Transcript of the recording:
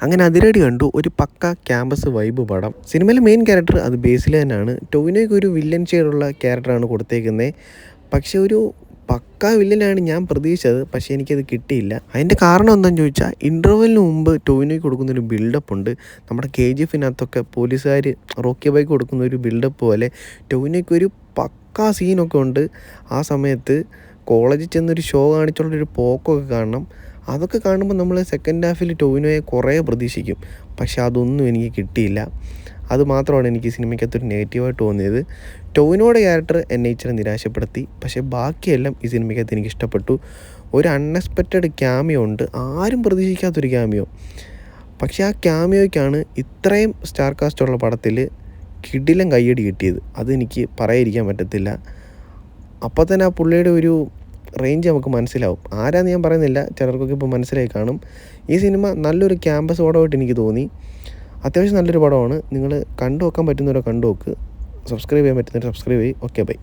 അങ്ങനെ അതിരടി കണ്ടു. ഒരു പക്ക ക്യാമ്പസ് വൈബ് പടം. സിനിമയിലെ മെയിൻ ക്യാരക്ടർ അത് ബേസിൽ തന്നെയാണ്. ടൊവിനോയ്ക്ക് ഒരു വില്ലൻ ഷെയ്ഡുള്ള ക്യാരക്ടറാണ് കൊടുത്തേക്കുന്നത്. പക്ഷേ ഒരു പക്ക വില്ലനാണ് ഞാൻ പ്രതീക്ഷിച്ചത്. പക്ഷേ എനിക്കത് കിട്ടിയില്ല. അതിൻ്റെ കാരണം എന്താണെന്ന് ചോദിച്ചാൽ ഇൻ്റർവെല്ലിന് മുമ്പ് ടൊവിനോയ്ക്ക് കൊടുക്കുന്നൊരു ബിൽഡപ്പ് ഉണ്ട്. നമ്മുടെ KGFിനകത്തൊക്കെ പോലീസുകാർ റോക്കി ബൈക്ക് കൊടുക്കുന്ന ഒരു ബിൽഡപ്പ് പോലെ ടൊവിനോയ്ക്ക് ഒരു പക്ക സീനൊക്കെ ഉണ്ട്. ആ സമയത്ത് കോളേജിൽ ചെന്നൊരു ഷോ കാണിച്ചുള്ളൊരു പോക്കൊക്കെ കാണണം. അതൊക്കെ കാണുമ്പോൾ നമ്മൾ സെക്കൻഡ് ഹാഫിൽ ടൊവിനോയെ കുറേ പ്രതീക്ഷിക്കും. പക്ഷേ അതൊന്നും എനിക്ക് കിട്ടിയില്ല. അത് മാത്രമാണ് എനിക്ക് സിനിമയ്ക്കകത്തൊരു നെഗറ്റീവായിട്ട് തോന്നിയത്. ടൊവിനോയുടെ ക്യാരക്ടർ എന്നെ ഇച്ചിരി നിരാശപ്പെടുത്തി. പക്ഷേ ബാക്കിയെല്ലാം ഈ സിനിമയ്ക്കകത്ത് എനിക്ക് ഇഷ്ടപ്പെട്ടു. ഒരു അൺഎക്സ്പെക്റ്റഡ് ക്യാമിയോ ഉണ്ട്, ആരും പ്രതീക്ഷിക്കാത്തൊരു ക്യാമിയോ. പക്ഷേ ആ ക്യാമിയോയ്ക്കാണ് ഇത്രയും സ്റ്റാർ കാസ്റ്റുള്ള പടത്തിൽ കിടിലം കയ്യടി കിട്ടിയത്. അതെനിക്ക് പറയാതിരിക്കാൻ പറ്റത്തില്ല. അപ്പോൾ തന്നെ ആ പുള്ളിയുടെ ഒരു റേഞ്ച് നമുക്ക് മനസ്സിലാവും. ആരാന്ന് ഞാൻ പറയുന്നില്ല, ചിലർക്കൊക്കെ ഇപ്പോൾ മനസ്സിലായി കാണും. ഈ സിനിമ നല്ലൊരു ക്യാമ്പസ് പടമായിട്ട് എനിക്ക് തോന്നി. അത്യാവശ്യം നല്ലൊരു പടമാണ്. നിങ്ങൾ കണ്ടു നോക്കാൻ പറ്റുന്നവരോ കണ്ടു നോക്ക്. സബ്സ്ക്രൈബ് ചെയ്യാൻ പറ്റുന്നവർ സബ്സ്ക്രൈബ് ചെയ്യും. Okay, by.